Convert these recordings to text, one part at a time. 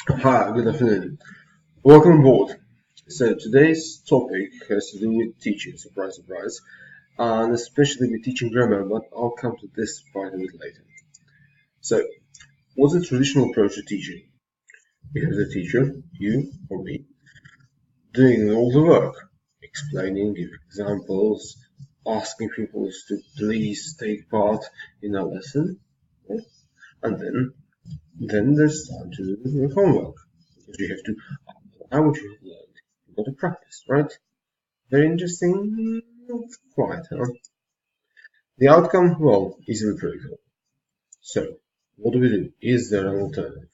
Hi, good afternoon. Welcome aboard. So today's topic has to do with teaching, surprise, surprise, and especially with teaching grammar, but I'll come to this part a bit later. So, what's the traditional approach to teaching? You have the teacher, you or me, doing all the work, explaining, giving examples, asking people to please take part in a lesson, yeah? And then there's time to do the homework, because you have to apply what you have learned. You've got to practice, right? Very interesting. Not quite, huh? The outcome, well, easily predictable. So, what do we do? Is there an alternative?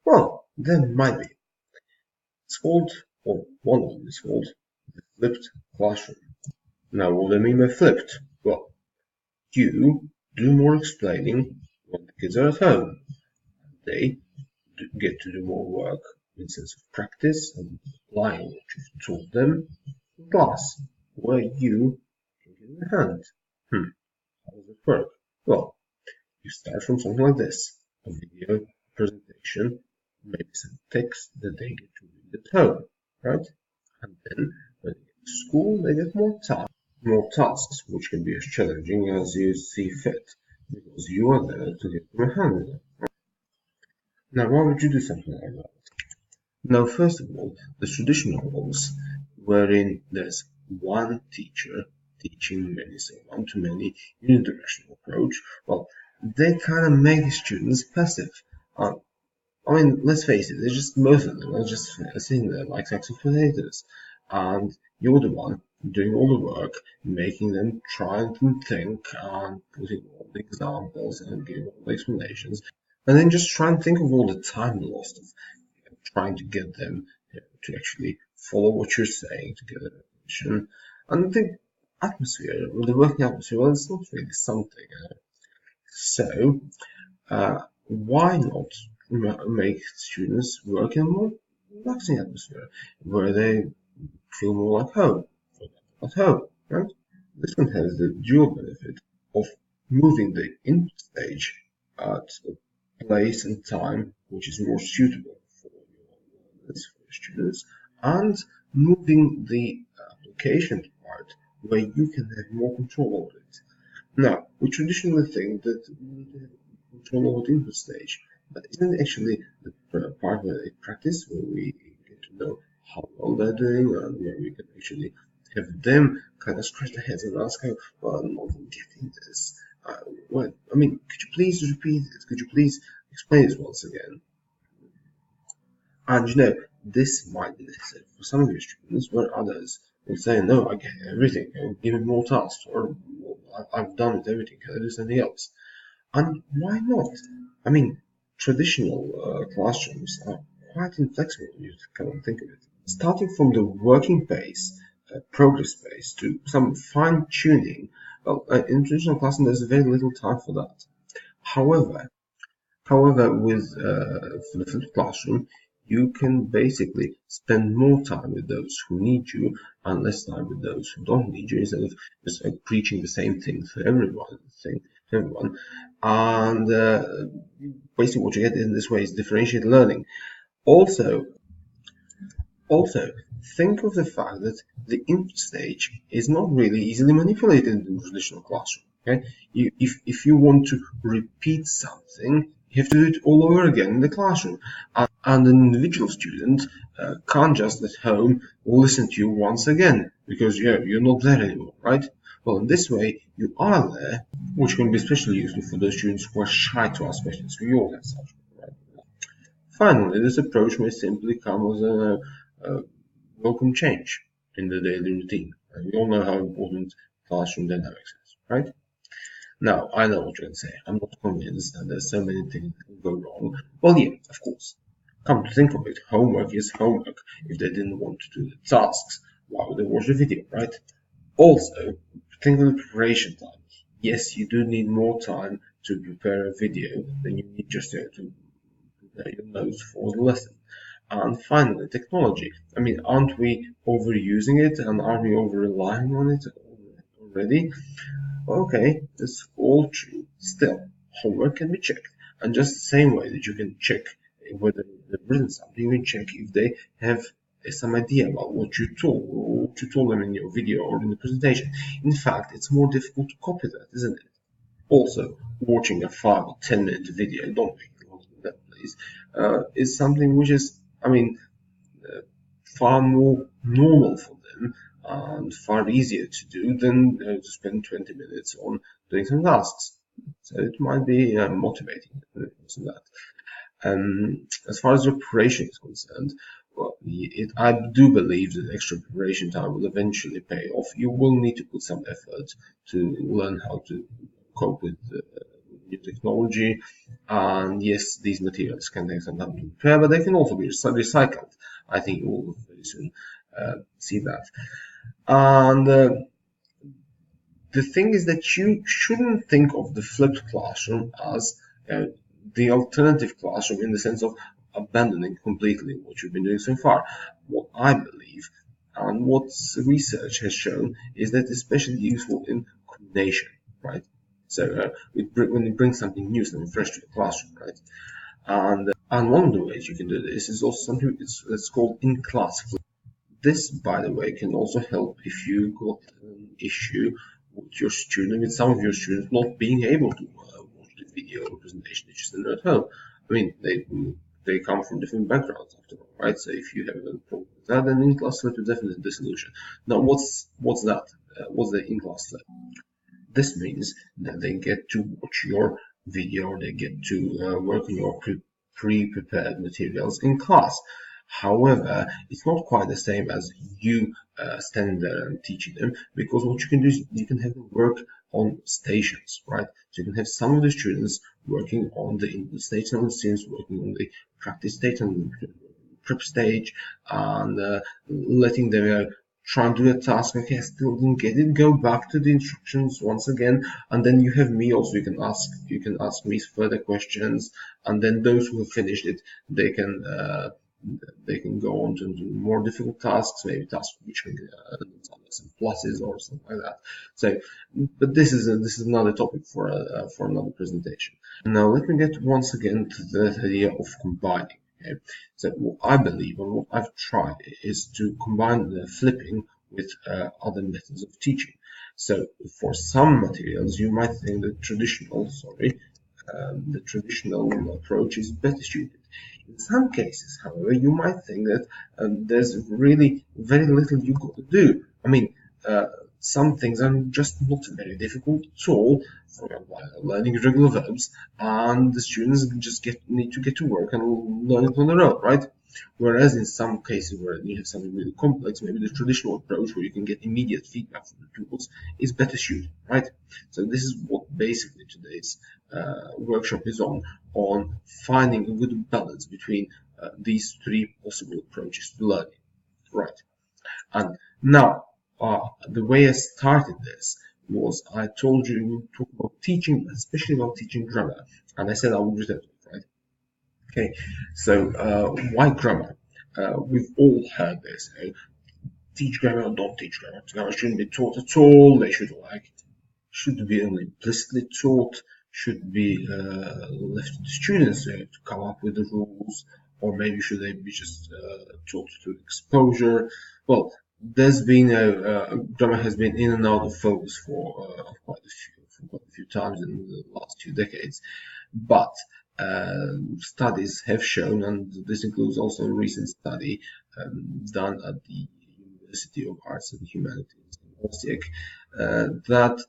Well, there might be. It's called, or one of them is called, the flipped classroom. Now, what do I mean by flipped? Well, you do more explaining when the kids are at home. They get to do more work in sense of practice and applying what you've taught them in class, where you can get in hand. How does it work? Well, you start from something like this: a video presentation, maybe some text that they get to read at home, right? And then when they get to school, they get more tasks, which can be as challenging as you see fit, because you are there to get them a hand with them. Now, why would you do something like that? Now, first of all, the traditional ones, wherein there's one teacher teaching many, so one-to-many unidirectional approach, well, they kind of make the students passive. Uh, I mean, let's face it, they're just most of them are just sitting there like sacks of potatoes, and you're the one doing all the work, making them try and think and putting all the examples and giving all the explanations, and then just try and think of all the time lost of trying to get them to actually follow what you're saying to get their attention. And the atmosphere, the working atmosphere, well, it's not really something. So, why not make students work in a more relaxing atmosphere where they feel more like home, at home, right? This one has the dual benefit of moving the input stage at a place and time which is more suitable for your learners, for your students, and moving the application part where you can have more control over it. Now, we traditionally think that we need to have control over the input stage, but isn't it actually the part where they practice, where we get to know how well they're doing, and where we can actually have them kind of scratch their heads and ask, well, I'm not getting this. Well, I mean, could you please repeat it? Could you please explain this once again? And this might be necessary for some of your students, where others will say, no, I get everything, give me more tasks, or I've done with everything, can I do something else? And why not? I mean, traditional classrooms are quite inflexible when you come and think of it. Starting from the working pace, progress pace, to some fine tuning, well, in traditional classroom, there's very little time for that. However, with for the flipped classroom, you can basically spend more time with those who need you and less time with those who don't need you, instead of just preaching the same thing to everyone. And basically, what you get in this way is differentiated learning. Also, also, think of the fact that the input stage is not really easily manipulated in the traditional classroom. Okay, if you want to repeat something, you have to do it all over again in the classroom, and an individual student can't just at home listen to you once again because you're not there anymore, right? Well, in this way, you are there, which can be especially useful for those students who are shy to ask questions. We all have such, right? Finally, this approach may simply come as a welcome change in the daily routine. And we all know how important classroom dynamics is, right? Now, I know what you're going to say. I'm not convinced that there's so many things that can go wrong. Well, yeah, of course. Come to think of it, homework is homework. If they didn't want to do the tasks, why would they watch the video, right? Also, think of the preparation time. Yes, you do need more time to prepare a video than you need just to prepare your notes for the lesson. And finally, technology. I mean, aren't we overusing it and aren't we over relying on it already? Okay, that's all true. Still, homework can be checked. And just the same way that you can check whether they've written something, you can check if they have some idea about what you told or what you told them in your video or in the presentation. In fact, it's more difficult to copy that, isn't it? Also, watching a 5 or 10-minute video, don't make it longer than that, please, is something which is, far more normal for them and far easier to do than to spend 20 minutes on doing some tasks. So it might be motivating for that. As far as your preparation is concerned, well, I do believe that extra preparation time will eventually pay off. You will need to put some effort to learn how to cope with new technology. And yes, these materials can take some time to prepare, but they can also be recycled. I think you will very soon see that. And the thing is that you shouldn't think of the flipped classroom as the alternative classroom in the sense of abandoning completely what you've been doing so far. What I believe and what research has shown is that it's especially useful in coordination, right? So when you bring something new, something fresh to the classroom, right? And one of the ways you can do this is also something that's called in-class flip. This, by the way, can also help if you got an issue with your student, with some of your students not being able to watch the video or presentation that you send them at home. I mean, they come from different backgrounds after all, right? So if you have a problem with that, then in-class flip is definitely the solution. Now, what's that? What's the in-class flip? This means that they get to watch your video, or they get to work on your pre-prepared materials in class. However, it's not quite the same as you standing there and teaching them, because what you can do is you can have them work on stations, right? So you can have some of the students working on the input stage, some of the students working on the practice stage and the prep stage, and letting them try and do a task. Okay, I still didn't get it. Go back to the instructions once again, and then you have me also. You can ask me further questions, and then those who have finished it, they can go on to do more difficult tasks, maybe tasks which can some pluses or something like that. So, but this is another topic for another presentation. Now let me get once again to the idea of combining. Okay? So what I believe and what I've tried is to combine the flipping with other methods of teaching. So for some materials, you might think the traditional approach is better suited. In some cases, however, you might think that there's really very little you got to do. I mean, some things are just not very difficult at all, for example, learning irregular verbs, and the students just need to get to work and learn it on their own, right? Whereas in some cases where you have something really complex, maybe the traditional approach where you can get immediate feedback from the pupils is better suited, right? So this is what basically today's workshop is on finding a good balance between these three possible approaches to learning, right? And now, the way I started this was I told you to talk about teaching, especially about teaching grammar, and I said I would return to it, right? Okay, so why grammar? We've all heard this. Teach grammar or don't teach grammar. Grammar shouldn't be taught at all. They should be only implicitly taught. Should be left to the students to come up with the rules, or maybe should they be just taught through exposure? Well, there's been grammar has been in and out of focus for quite a few times in the last few decades, but studies have shown, and this includes also a recent study done at the University of Arts and Humanities in Osijek, that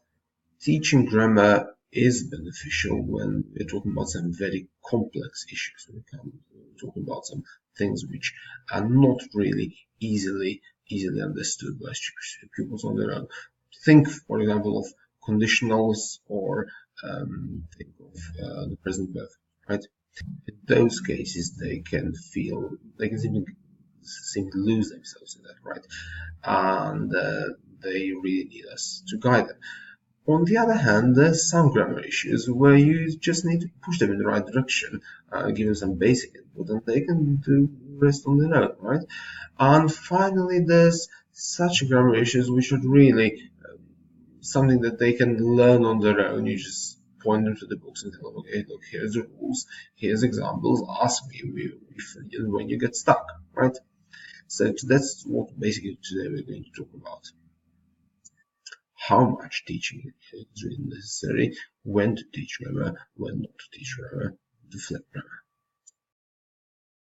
teaching grammar is beneficial when we're talking about some very complex issues, when we're talking about some things which are not really easily understood by pupils on their own. Think, for example, of conditionals, or think of the present perfect, right? In those cases, they can seem to lose themselves in that, right? And they really need us to guide them. On the other hand, there's some grammar issues where you just need to push them in the right direction, give them some basic input, and they can do the rest on their own, right? And finally, there's such grammar issues which are really something that they can learn on their own. You just point them to the books and tell them, okay, look, here's the rules, here's examples, ask me when you get stuck, right? So that's what basically today we're going to talk about. How much teaching is really necessary, when to teach grammar, when not to teach grammar, the flat grammar.